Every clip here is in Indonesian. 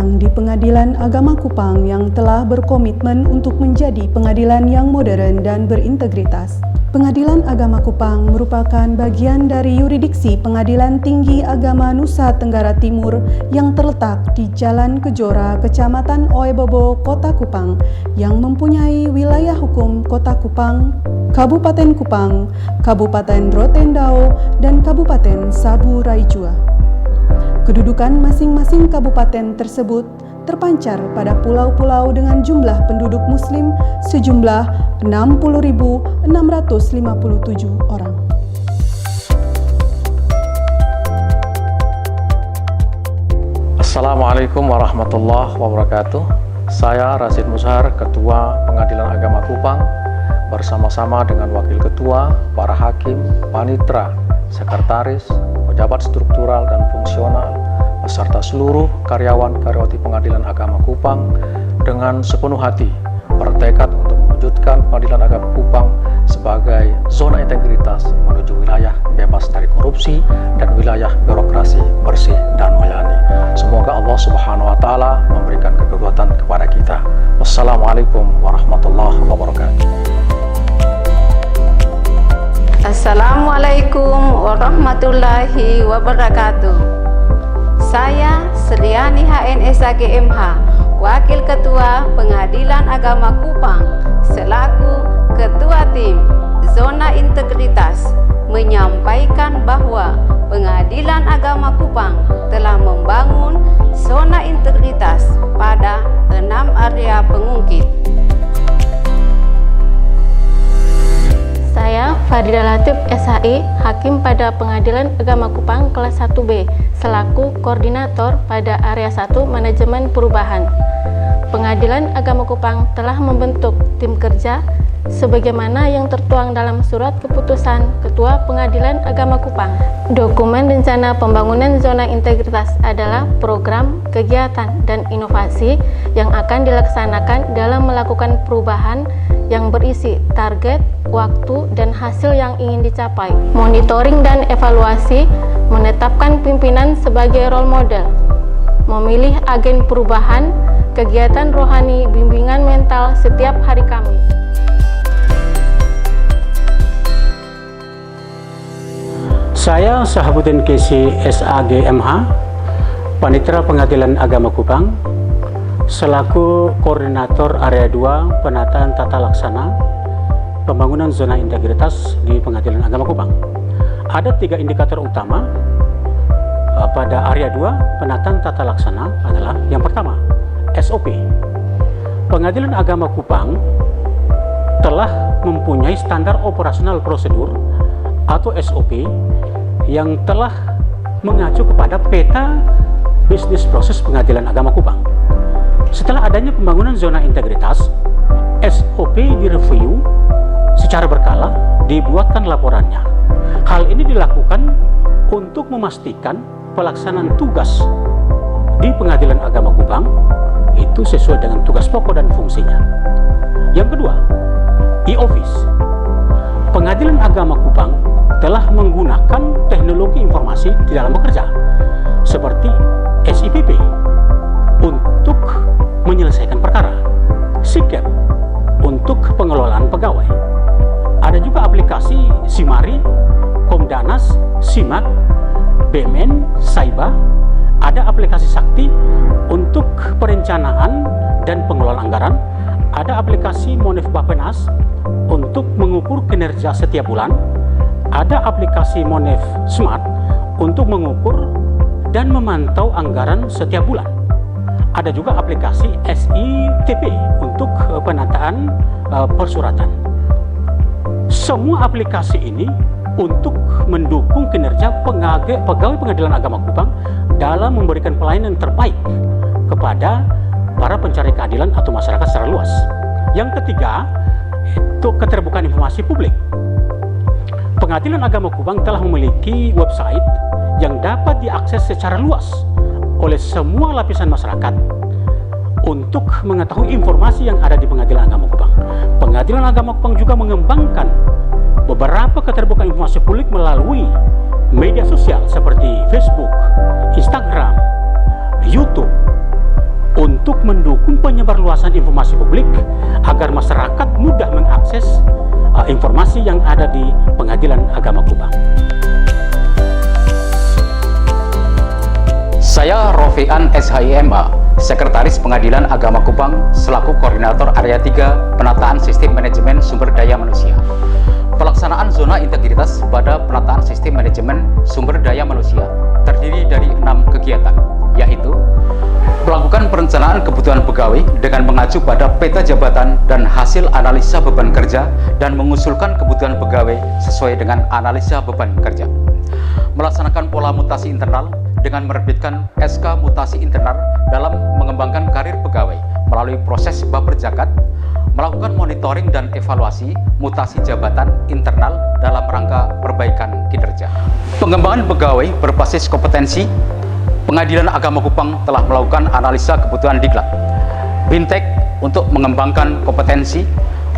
datang di Pengadilan Agama Kupang yang telah berkomitmen untuk menjadi pengadilan yang modern dan berintegritas. Pengadilan Agama Kupang merupakan bagian dari yurisdiksi Pengadilan Tinggi Agama Nusa Tenggara Timur yang terletak di Jalan Kejora, Kecamatan Oebobo, Kota Kupang, yang mempunyai wilayah hukum Kota Kupang, Kabupaten Kupang, Kabupaten Rotendao, dan Kabupaten Sabu Raijua. Kedudukan masing-masing kabupaten tersebut terpancar pada pulau-pulau dengan jumlah penduduk muslim sejumlah 60.657 orang. Assalamualaikum warahmatullahi wabarakatuh. Saya Rasid Mushar, Ketua Pengadilan Agama Kupang, bersama-sama dengan Wakil Ketua, para hakim, panitra, sekretaris, pejabat struktural dan fungsional, beserta seluruh karyawan-karyawati Pengadilan Agama Kupang dengan sepenuh hati bertekad untuk mewujudkan Pengadilan Agama Kupang sebagai zona integritas menuju wilayah bebas dari korupsi dan wilayah birokrasi bersih dan melayani. Semoga Allah Subhanahu wa Ta'ala memberikan kekuatan kepada kita. Wassalamualaikum warahmatullahi wabarakatuh. Assalamualaikum warahmatullahi wabarakatuh. Saya Sriani HNSAG MH, Wakil Ketua Pengadilan Agama Kupang, selaku Ketua Tim Zona Integritas, menyampaikan bahwa Pengadilan Agama Kupang telah membangun zona integritas pada 6 area pengungkit. Saya Fadila Latif SHI, Hakim pada Pengadilan Agama Kupang kelas 1B, selaku Koordinator pada Area 1 Manajemen Perubahan. Pengadilan Agama Kupang telah membentuk tim kerja sebagaimana yang tertuang dalam surat keputusan Ketua Pengadilan Agama Kupang. Dokumen rencana pembangunan zona integritas adalah program, kegiatan, dan inovasi yang akan dilaksanakan dalam melakukan perubahan yang berisi target, waktu, dan hasil yang ingin dicapai. Monitoring dan evaluasi, menetapkan pimpinan sebagai role model, memilih agen perubahan, kegiatan rohani, bimbingan mental setiap hari Kamis. Saya Sahabuddin Kesi SAG MH, Panitera Pengadilan Agama Kupang, selaku Koordinator Area 2 Penataan Tata Laksana Pembangunan Zona Integritas di Pengadilan Agama Kupang. Ada 3 indikator utama pada Area 2 Penataan Tata Laksana adalah yang pertama, SOP. Pengadilan Agama Kupang telah mempunyai standar operasional prosedur atau SOP yang telah mengacu kepada peta bisnis proses Pengadilan Agama Kupang. Setelah adanya pembangunan zona integritas, SOP direview secara berkala, dibuatkan laporannya. Hal ini dilakukan untuk memastikan pelaksanaan tugas di Pengadilan Agama Kupang itu sesuai dengan tugas pokok dan fungsinya. Yang kedua, e-office. Pengadilan Agama Kupang telah menggunakan teknologi informasi di dalam bekerja seperti SIPP untuk menyelesaikan perkara, SIGAP untuk pengelolaan pegawai. Ada juga aplikasi SIMARI, Komdanas, SIMAK, BMN, Saiba. Ada aplikasi Sakti untuk perencanaan dan pengelolaan anggaran. Ada aplikasi Monef Bapenas untuk mengukur kinerja setiap bulan. Ada aplikasi Monef Smart untuk mengukur dan memantau anggaran setiap bulan. Ada juga aplikasi SITP untuk penataan persuratan. Semua aplikasi ini untuk mendukung kinerja pegawai Pengadilan Agama Kupang dalam memberikan pelayanan terbaik kepada para pencari keadilan atau masyarakat secara luas. Yang ketiga, itu keterbukaan informasi publik. Pengadilan Agama Kupang telah memiliki website yang dapat diakses secara luas oleh semua lapisan masyarakat untuk mengetahui informasi yang ada di Pengadilan Agama Kupang. Pengadilan Agama Kupang juga mengembangkan beberapa keterbukaan informasi publik melalui media sosial seperti Facebook, Instagram, YouTube, untuk mendukung penyebarluasan informasi publik agar masyarakat mudah mengakses informasi yang ada di Pengadilan Agama Kupang. Saya Rofian SHIMA, Sekretaris Pengadilan Agama Kupang selaku Koordinator Area 3 Penataan Sistem Manajemen Sumber Daya Manusia. Pelaksanaan zona integritas pada penataan sistem manajemen sumber daya manusia terdiri dari 6 kegiatan, yaitu melakukan perencanaan kebutuhan pegawai dengan mengacu pada peta jabatan dan hasil analisa beban kerja dan mengusulkan kebutuhan pegawai sesuai dengan analisa beban kerja. Melaksanakan pola mutasi internal dengan menerbitkan SK mutasi internal dalam mengembangkan karir pegawai melalui proses baper zakat, melakukan monitoring dan evaluasi mutasi jabatan internal dalam rangka perbaikan kinerja. Pengembangan pegawai berbasis kompetensi, Pengadilan Agama Kupang telah melakukan analisa kebutuhan diklat, Bintek untuk mengembangkan kompetensi,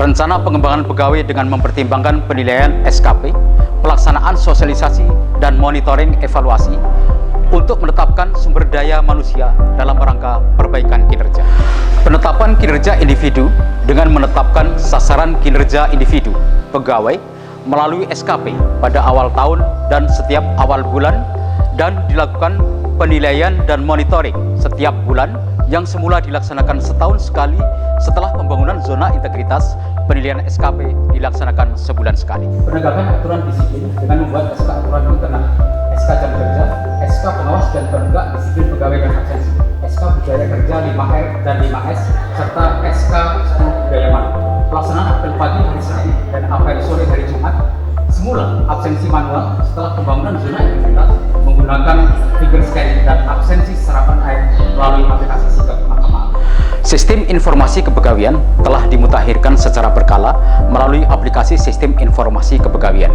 rencana pengembangan pegawai dengan mempertimbangkan penilaian SKP, pelaksanaan sosialisasi dan monitoring evaluasi untuk menetapkan sumber daya manusia dalam rangka perbaikan kinerja. Penetapan kinerja individu dengan menetapkan sasaran kinerja individu pegawai melalui SKP pada awal tahun dan setiap awal bulan, dan dilakukan penilaian dan monitoring setiap bulan yang semula dilaksanakan setahun sekali. Setelah pembangunan zona integritas, penilaian SKP dilaksanakan sebulan sekali. Penegakan aturan disiplin dengan membuat SK aturan internal, SK jam kerja, SK pengawas dan penegak disiplin pegawai dan absensi, SK budaya kerja 5R dan 5S, serta SK 10 budaya malam. Pelaksanaan apel pagi hari Senin dan apel sore hari Jumat. Semula absensi manual, setelah pembangunan zona integritas menggunakan finger scanning dan absensi serapan air melalui aplikasi Sigap Mahkamah. Sistem informasi kepegawaian telah dimutakhirkan secara berkala melalui aplikasi Sistem Informasi Kepegawaian,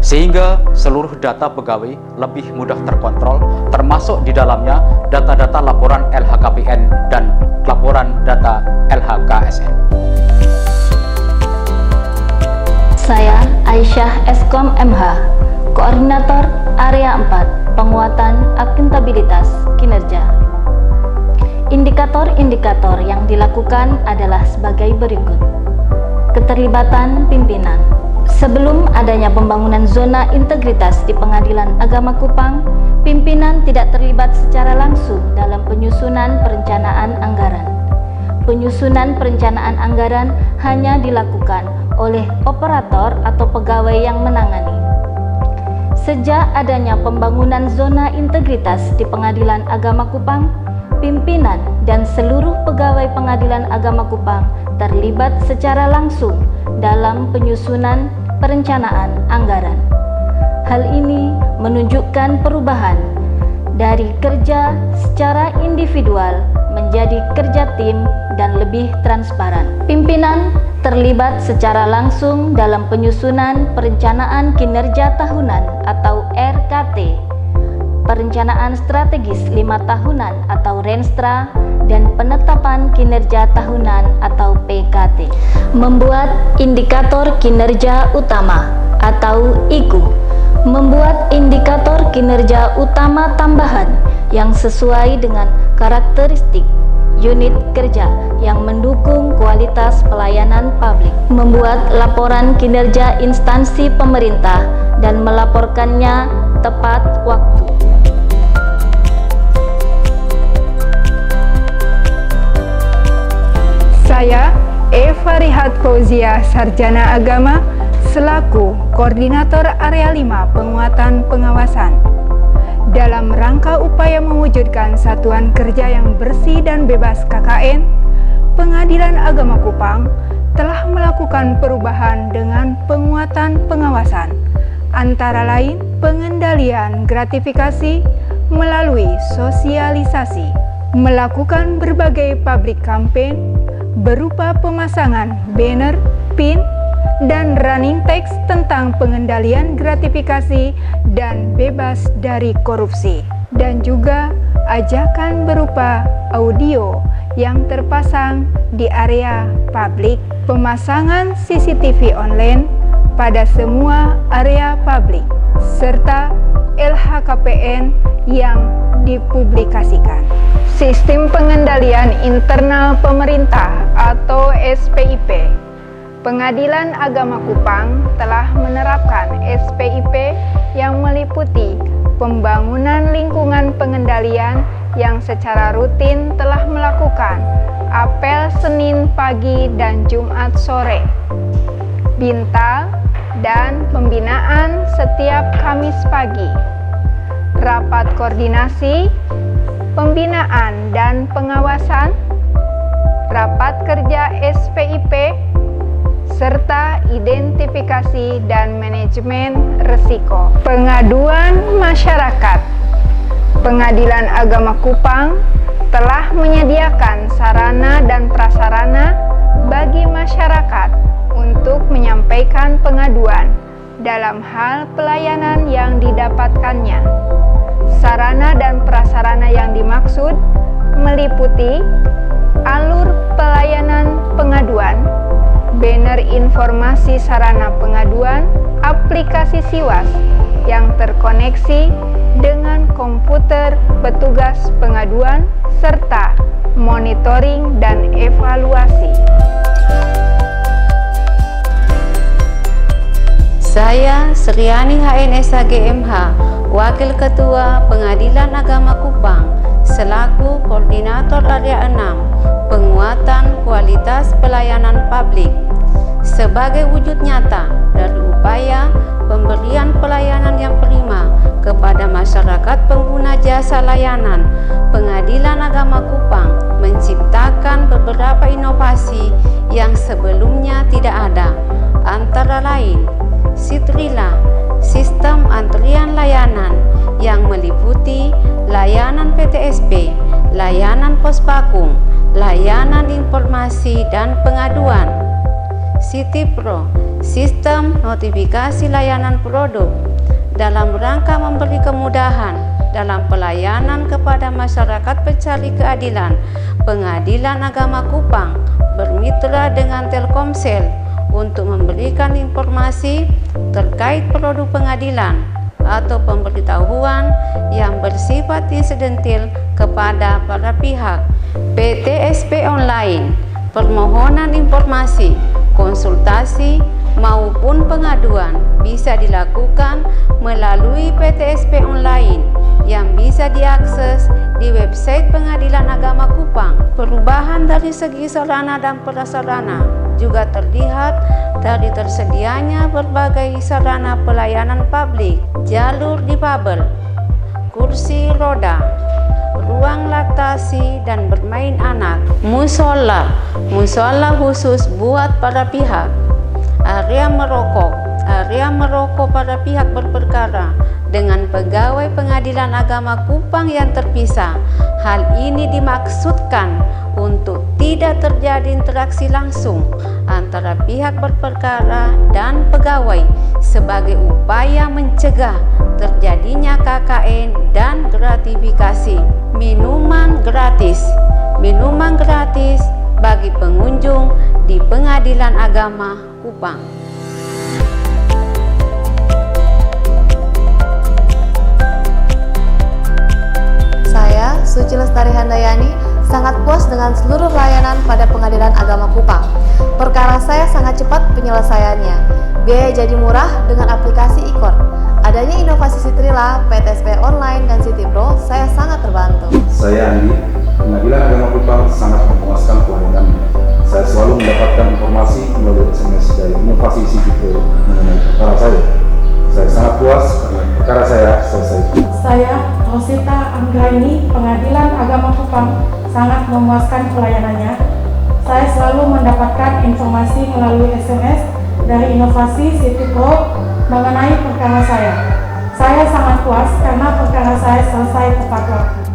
sehingga seluruh data pegawai lebih mudah terkontrol, termasuk di dalamnya data-data laporan LHKPN dan laporan data LHKSN. Saya Aisyah Eskom MH, Koordinator Area 4 Penguatan Akuntabilitas Kinerja. Indikator-indikator yang dilakukan adalah sebagai berikut. Keterlibatan pimpinan. Sebelum adanya pembangunan zona integritas di Pengadilan Agama Kupang, pimpinan tidak terlibat secara langsung dalam penyusunan perencanaan anggaran. Penyusunan perencanaan anggaran hanya dilakukan oleh operator atau pegawai yang menangani. Sejak adanya pembangunan zona integritas di Pengadilan Agama Kupang, pimpinan dan seluruh pegawai Pengadilan Agama Kupang terlibat secara langsung dalam penyusunan perencanaan anggaran. Hal ini menunjukkan perubahan dari kerja secara individual menjadi kerja tim dan lebih transparan. Pimpinan terlibat secara langsung dalam penyusunan perencanaan kinerja tahunan atau RKT, perencanaan strategis 5 tahunan atau Renstra, dan penetapan kinerja tahunan atau PKT. Membuat indikator kinerja utama atau IKU. Membuat indikator kinerja utama tambahan yang sesuai dengan karakteristik unit kerja yang mendukung kualitas pelayanan publik. Membuat laporan kinerja instansi pemerintah dan melaporkannya tepat waktu. Saya Eva Rihat Fauzia, Sarjana Agama, selaku Koordinator Area 5 Penguatan Pengawasan. Dalam rangka upaya mewujudkan satuan kerja yang bersih dan bebas KKN, Pengadilan Agama Kupang telah melakukan perubahan dengan penguatan pengawasan, antara lain pengendalian gratifikasi melalui sosialisasi, melakukan berbagai public campaign berupa pemasangan banner, pin, dan running text tentang pengendalian gratifikasi dan bebas dari korupsi, dan juga ajakan berupa audio yang terpasang di area publik, pemasangan CCTV online pada semua area publik, serta LHKPN yang dipublikasikan. Sistem Pengendalian Internal Pemerintah atau SPIP. Pengadilan Agama Kupang telah menerapkan SPIP yang meliputi pembangunan lingkungan pengendalian yang secara rutin telah melakukan apel Senin pagi dan Jumat sore, bintal, dan pembinaan setiap Kamis pagi, rapat koordinasi, pembinaan dan pengawasan, rapat kerja SPIP, serta identifikasi dan manajemen risiko. Pengaduan masyarakat. Pengadilan Agama Kupang telah menyediakan sarana dan prasarana bagi masyarakat untuk menyampaikan pengaduan dalam hal pelayanan yang didapatkannya. Sarana dan prasarana yang dimaksud meliputi alur pelayanan pengaduan, banner informasi sarana pengaduan, aplikasi Siwas yang terkoneksi dengan komputer petugas pengaduan, serta monitoring dan evaluasi. Saya Sriani HNSA GMH, Wakil Ketua Pengadilan Agama Kupang, selaku Koordinator Area 6, Penguatan Kualitas Pelayanan Publik. Sebagai wujud nyata dari upaya pemberian pelayanan yang prima kepada masyarakat pengguna jasa layanan, Pengadilan Agama Kupang menciptakan beberapa inovasi yang sebelumnya tidak ada, antara lain Sitrila, sistem antrian layanan yang meliputi layanan PTSP, layanan Pospakung, layanan informasi dan pengaduan. Sitipro, sistem notifikasi layanan produk dalam rangka memberi kemudahan dalam pelayanan kepada masyarakat pencari keadilan. Pengadilan Agama Kupang bermitra dengan Telkomsel untuk memberikan informasi terkait produk pengadilan atau pemberitahuan yang bersifat insidentil kepada para pihak. PTSP online, permohonan informasi, konsultasi maupun pengaduan bisa dilakukan melalui PTSP online yang bisa diakses di website Pengadilan Agama Kupang. Perubahan dari segi sarana dan prasarana juga terlihat dari tersedianya berbagai sarana pelayanan publik, jalur difabel, kursi roda, ruang laktasi dan bermain anak, musola khusus buat para pihak, area merokok para pihak berperkara dengan pegawai Pengadilan Agama Kupang yang terpisah. Hal ini dimaksudkan untuk tidak terjadi interaksi langsung antara pihak berperkara dan pegawai sebagai upaya mencegah terjadinya KKN dan gratifikasi. Minuman gratis bagi pengunjung di Pengadilan Agama Kupang. Saya, Suci Lestari Handayani, sangat puas dengan seluruh layanan pada Pengadilan Agama Kupang. Perkara saya sangat cepat penyelesaiannya. Biaya jadi murah dengan aplikasi IKOR. Adanya inovasi Sitrila, PTSP online, dan Sitipro, saya sangat terbantu. Saya Andi, Pengadilan Agama Kupang sangat memuaskan pelayanannya. Saya selalu mendapatkan informasi melalui SMS dari inovasi Sitipro mengenai perkara saya. Saya sangat puas karena perkara saya selesai. Saya, Rosita Anggraini, Pengadilan Agama Kupang, sangat memuaskan pelayanannya. Saya selalu mendapatkan informasi melalui SMS dari inovasi Sitipro mengenai perkara saya. Saya sangat puas karena perkara saya selesai tepat waktu.